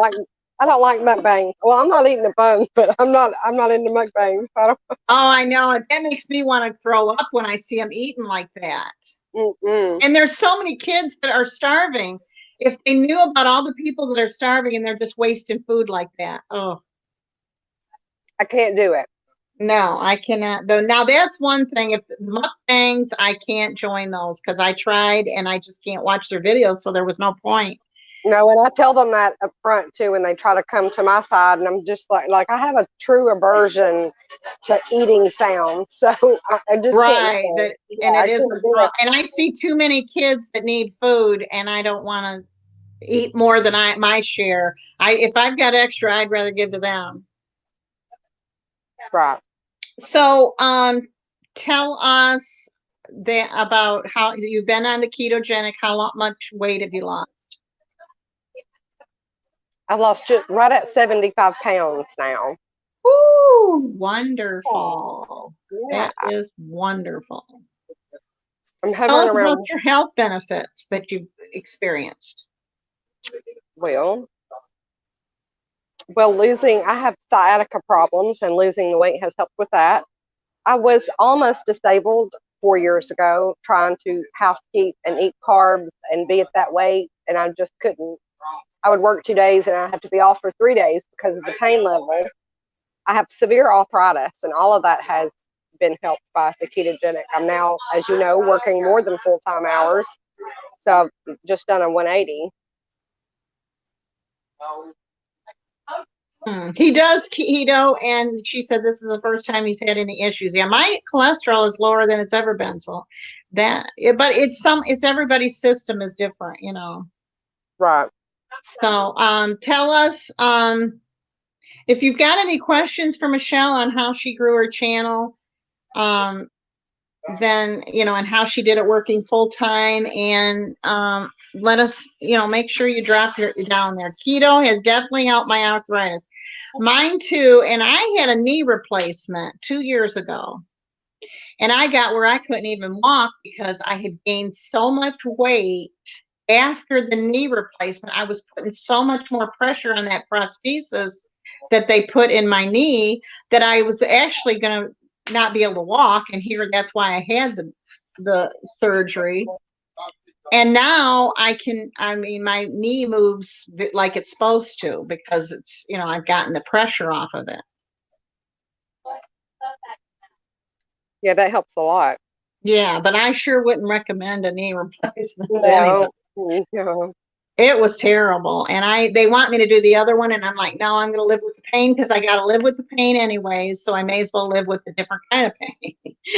like mukbangs. Well, I'm not eating a bun, but I'm not into mukbangs. Oh, I know it. That makes me want to throw up when I see them eating like that. And there's so many kids that are starving. If they knew about all the people that are starving and they're just wasting food like that. Oh, I can't do it. No, I cannot. Though now that's one thing. If mukbangs, I can't join those because I tried and I just can't watch their videos, so there was no point. No, and I tell them that up front too when they try to come to my side, and I'm just like I have a true aversion to eating sounds, so I just right. Can't and it is and I see too many kids that need food, and I don't want to eat more than my share. If I've got extra, I'd rather give to them. Right. So, tell us about how you've been on the ketogenic. How much weight have you lost? I've lost just right at 75 pounds now. Ooh, wonderful. Yeah. That is wonderful. Tell us about your health benefits that you've experienced. Well, I have sciatica problems, and losing the weight has helped with that. I was almost disabled 4 years ago, trying to housekeep and eat carbs and be at that weight, and I just couldn't. I would work 2 days and I'd have to be off for 3 days because of the pain level. I have severe arthritis, and all of that has been helped by the ketogenic. I'm now, as you know, working more than full-time hours, so I've just done a 180. He does keto, and she said this is the first time he's had any issues. Yeah, my cholesterol is lower than it's ever been. So but it's everybody's system is different, Right. So tell us if you've got any questions for Michelle on how she grew her channel, then and how she did it working full time, and let us make sure you drop your down there. Keto has definitely helped my arthritis. Mine too. And I had a knee replacement 2 years ago, and I got where I couldn't even walk because I had gained so much weight after the knee replacement. I was putting so much more pressure on that prosthesis that they put in my knee that I was actually going to not be able to walk. And here, that's why I had the surgery. And now I mean, my knee moves like it's supposed to because it's, I've gotten the pressure off of it. Yeah, that helps a lot. Yeah, but I sure wouldn't recommend a knee replacement to anybody. No, no. It was terrible. And they want me to do the other one. And I'm like, no, I'm going to live with the pain because I got to live with the pain anyways. So I may as well live with a different kind of pain.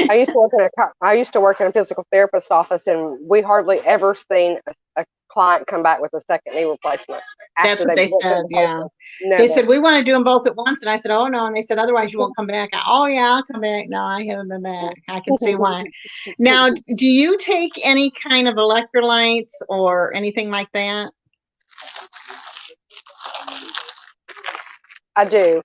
I used to work in a physical therapist office, and we hardly ever seen a client come back with a second knee replacement That's after what they they went through said. the Yeah. process. They Never. said, we want to do them both at once. And I said, oh, no. And they said, otherwise you won't come back. Oh, yeah, I'll come back. No, I haven't been back. I can see why. Now, do you take any kind of electrolytes or anything like that? I do.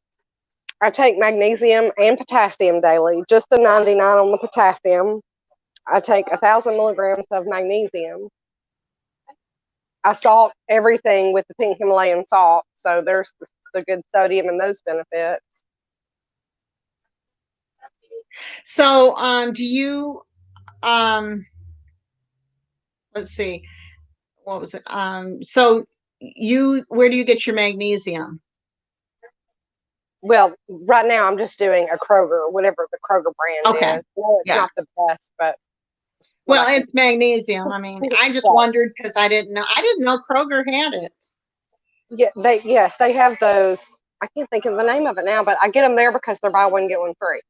I take magnesium and potassium daily, just the 99 on the potassium. I take 1,000 milligrams of magnesium. I salt everything with the pink Himalayan salt, so there's the good sodium and those benefits. So, do you, um, let's see, what was it? So where do you get your magnesium? Well, right now I'm just doing a Kroger, whatever the Kroger brand Okay. is. No, it's Yeah. not the best, but what I Well, can. it's magnesium. I mean, I just Right. wondered because I didn't know. I didn't know Kroger had it. Yeah, they have those. I can't think of the name of it now, but I get them there because they're buy one get one free.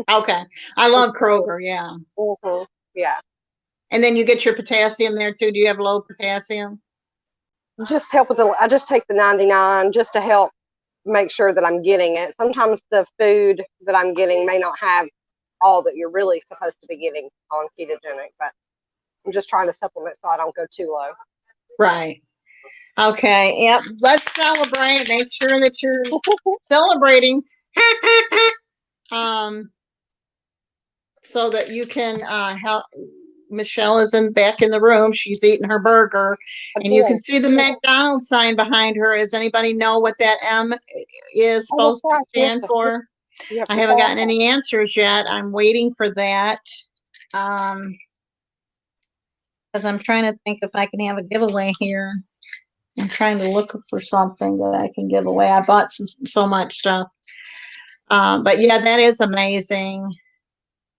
Okay. I love Kroger. Yeah. Mm-hmm. Yeah, And then you get your potassium there too. Do you have low potassium? just help with the. I just take the 99 just to help make sure that I'm getting it. Sometimes the food that I'm getting may not have all that you're really supposed to be getting on ketogenic, but I'm just trying to supplement so I don't go too low. Right. Okay. Yep. Let's celebrate. Make sure that you're celebrating. um, so that you can help. Michelle is back in the room. She's eating her burger, and you can Again, see the McDonald's sign behind her. Does anybody know what that M is oh, that's supposed to right. stand for? You have I to haven't qualify. gotten any answers yet. I'm waiting for that. Because I'm trying to think if I can have a giveaway here. I'm trying to look for something that I can give away. I bought so much stuff. But yeah, that is amazing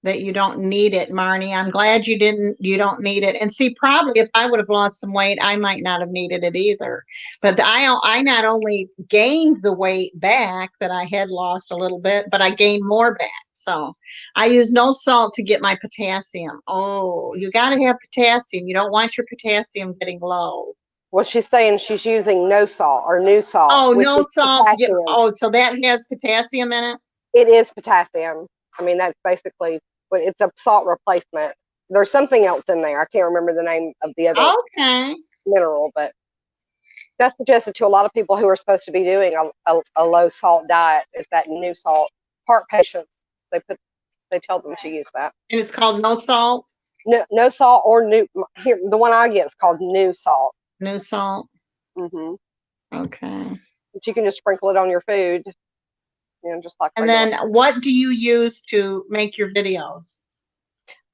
that you don't need it, Marnie. I'm glad you don't need it. And see, probably if I would have lost some weight, I might not have needed it either. But I not only gained the weight back that I had lost a little bit, but I gained more back. So I use no salt to get my potassium. Oh, you got to have potassium. You don't want your potassium getting low. Well, she's saying she's using no salt or new salt, Oh, which no is salt to get, potassium. oh, so that has potassium in it? It is potassium. I mean, that's basically what it's a salt replacement. There's something else in there. I can't remember the name of the other Okay. mineral, but that's suggested to a lot of people who are supposed to be doing a low salt diet. Is that new salt? Heart patients, they tell them to use that. And it's called no salt? No salt or new. Here, the one I get is called new salt. No salt. Mm-hmm. Okay. But you can just sprinkle it on your food, just like And regular. then what do you use to make your videos?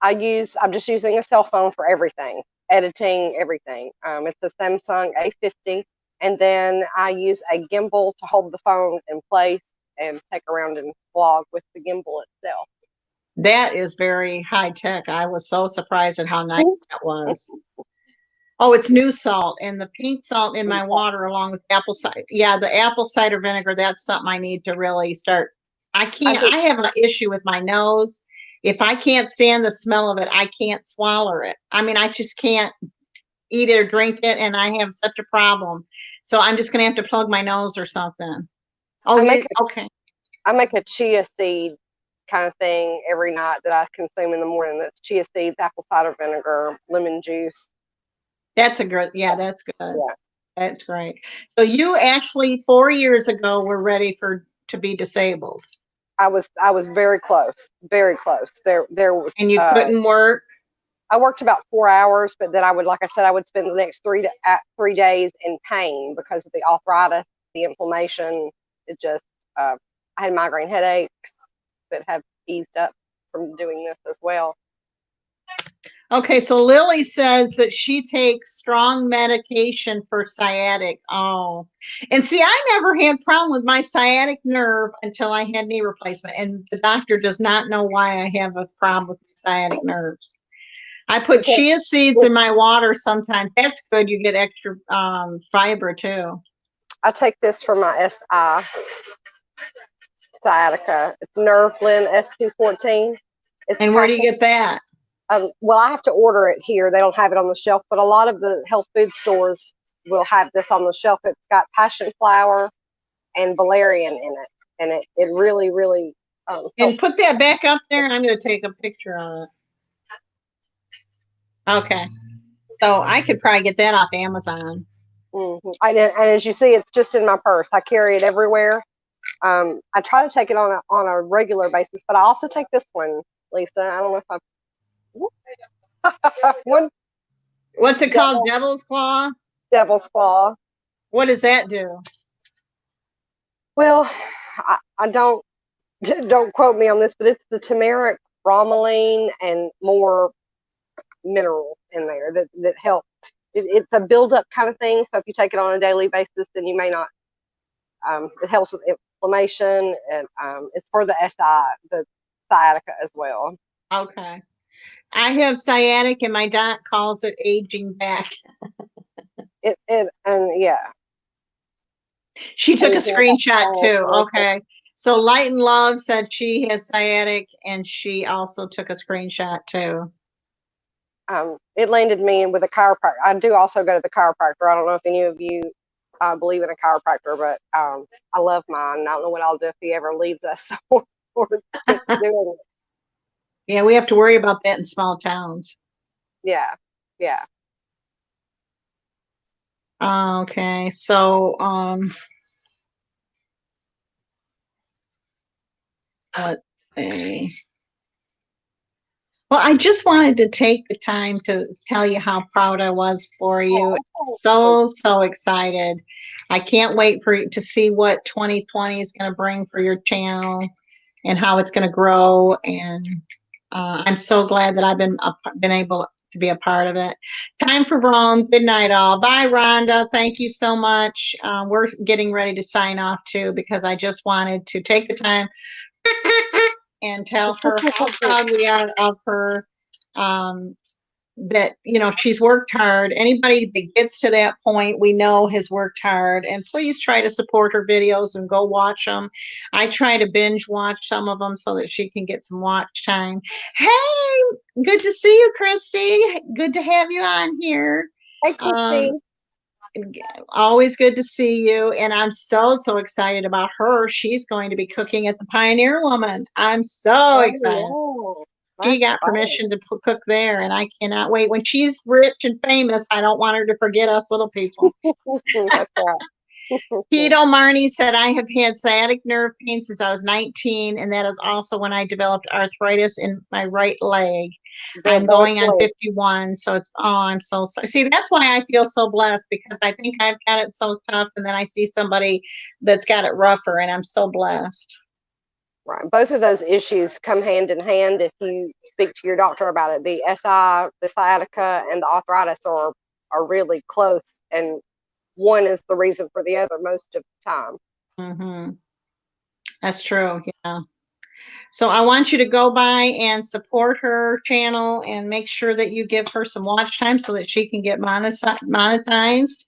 I'm just using a cell phone for everything, editing, everything. It's a Samsung A50, and then I use a gimbal to hold the phone in place and take around and vlog with the gimbal itself. That is very high tech. I was so surprised at how nice that was. Oh, it's new salt and the pink salt in my water along with apple cider. Yeah, the apple cider vinegar, that's something I need to really start. I think I have an issue with my nose. If I can't stand the smell of it, I can't swallow it. I mean, I just can't eat it or drink it, and I have such a problem. So I'm just gonna have to plug my nose or something. Oh, I make you okay? I make a chia seed kind of thing every night that I consume in the morning. That's chia seeds, apple cider vinegar, lemon juice. That's a good. Yeah, that's good. Yeah, That's great. So you actually 4 years ago were ready to be disabled, I was very close, very close. There was and you couldn't work. I worked about 4 hours, but then like I said, I would spend the next 3 days in pain because of the arthritis, the inflammation. It just, I had migraine headaches that have eased up from doing this as well. Okay, so Lily says that she takes strong medication for sciatic. Oh, and see, I never had problem with my sciatic nerve until I had knee replacement, and the doctor does not know why I have a problem with sciatic nerves. I put Because chia seeds in my water sometimes. That's good. You get extra fiber too. I take this for my SI sciatica. It's Nerve Blend SP14. It's And where do you passion. get that? Well, I have to order it here. They don't have it on the shelf, but a lot of the health food stores will have this on the shelf. It's got passion flower and valerian in it, and it really, really And helps. put that back up there. I'm going to take a picture of it. Okay. So I could probably get that off Amazon. And as you see, it's just in my purse. I carry it everywhere. I try to take it on a regular basis, but I also take this one, Lisa. I don't know if I one What's it called? Devil's Claw? devil's claw. What does that do? Well, I don't quote me on this, but it's the turmeric, bromelain, and more minerals in there that help. It's a build-up kind of thing. So if you take it on a daily basis, then you may not. It helps with inflammation, and it's for the the sciatica as well. Okay. I have sciatic, and my doc calls it aging back. And yeah. She took a Anything screenshot too. about Okay. So Light and Love said she has sciatic, and she also took a screenshot too. it landed me with a chiropractor. I do also go to the chiropractor. I don't know if any of you believe in a chiropractor, but I love mine. I don't know what I'll do if he ever leaves us or doing it. Yeah, we have to worry about that in small towns. Yeah, yeah. Okay. So let's see. Well, I just wanted to take the time to tell you how proud I was for you. Oh, So excited. I can't wait for you to see what 2020 is going to bring for your channel and how it's going to grow. And I'm so glad that I've been able to be a part of it. Time for Rome. Good night, all. Bye, Rhonda. Thank you so much. We're getting ready to sign off too because I just wanted to take the time and tell her how proud we are of her. Um, that she's worked hard. Anybody that gets to that point, we know has worked hard. And please try to support her videos and go watch them. I try to binge watch some of them so that she can get some watch time. Hey, good to see you, Christy. Good to have you on here. hey, Um, Christine. Always good to see you. And I'm so excited about her. She's going to be cooking at the Pioneer Woman. I'm so Oh, excited. no. She That's got fun. permission to cook there, and I cannot wait. When she's rich and famous, I don't want her to forget us little people. That's right. Keto Marnie said, I have had sciatic nerve pain since I was 19, and that is also when I developed arthritis in my right leg. They're I'm both going on linked. 51, so I'm so sorry. See, that's why I feel so blessed because I think I've got it so tough, and then I see somebody that's got it rougher, and I'm so blessed. Right. Both of those issues come hand in hand if you speak to your doctor about it. The SI, the sciatica, and the arthritis are really close, and one is the reason for the other most of the time. Mm-hmm. That's true. Yeah. So I want you to go by and support her channel and make sure that you give her some watch time so that she can get monetized.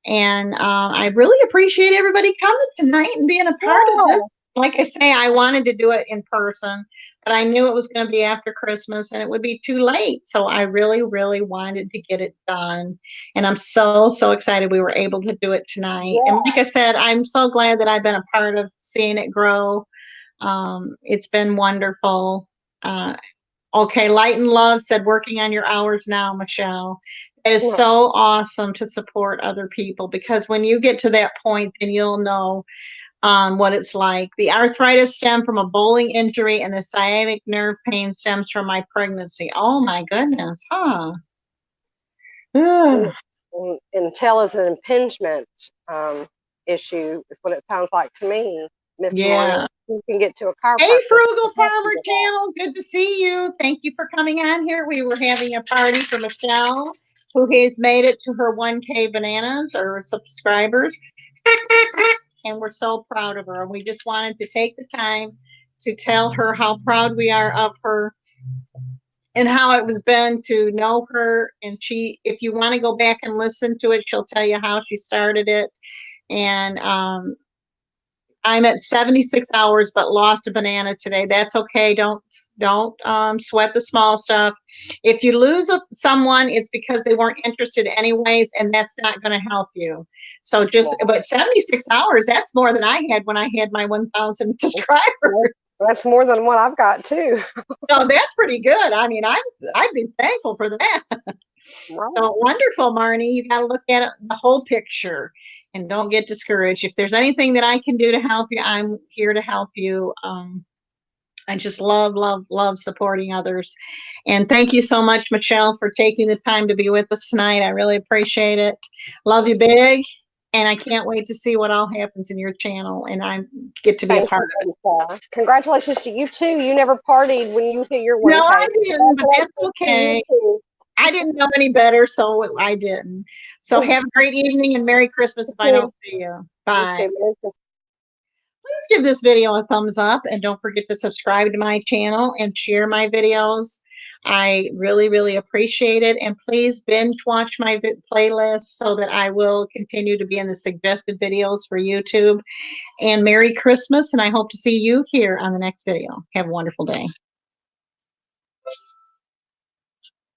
And I really appreciate everybody coming tonight and being a part of this. Yeah. Like I say, I wanted to do it in person, but I knew it was going to be after Christmas and it would be too late. So I really wanted to get it done. And I'm so excited we were able to do it tonight. Yeah. And like I said, I'm so glad that I've been a part of seeing it grow. It's been wonderful. Uh, okay, Light and Love said, working on your hours now, Michelle. It is so awesome to support other people because when you get to that point, then you'll know what it's like. The arthritis stemmed from a bowling injury, and the sciatic nerve pain stems from my pregnancy. Oh my goodness, huh? Ugh. And tell is an impingement issue is what it sounds like to me, Miss Yeah. Morning. you can get to a Hey, chiropractor. Frugal Farmer Channel. Good to see you. Thank you for coming on here. We were having a party for Michelle, who has made it to her 1K bananas or subscribers. And we're so proud of her. And we just wanted to take the time to tell her how proud we are of her and how it was been to know her. And she, if you want to go back and listen to it, she'll tell you how she started it. And I'm at 76 hours, but lost a banana today. That's okay. Don't sweat the small stuff. If you lose someone, it's because they weren't interested anyways, and that's not going to help you. So but 76 hours, that's more than I had when I had my 1,000 subscribers. That's more than what I've got too. So that's pretty good. I mean, I'd be thankful for that. Right. So wonderful, Marnie. You got to look at it, the whole picture, and don't get discouraged. If there's anything that I can do to help you, I'm here to help you. I just love, love, love supporting others. And thank you so much, Michelle, for taking the time to be with us tonight. I really appreciate it. Love you big. And I can't wait to see what all happens in your channel. And I get to be a part of it. Congratulations to you too. You never partied when you hit your 1K. No, I didn't, but that's okay. I didn't know any better, so I didn't. So have a great evening and Merry Christmas if I don't see you. Bye. Please give this video a thumbs up and don't forget to subscribe to my channel and share my videos. I really, really appreciate it. And please binge watch my playlist so that I will continue to be in the suggested videos for YouTube. And Merry Christmas, and I hope to see you here on the next video. Have a wonderful day.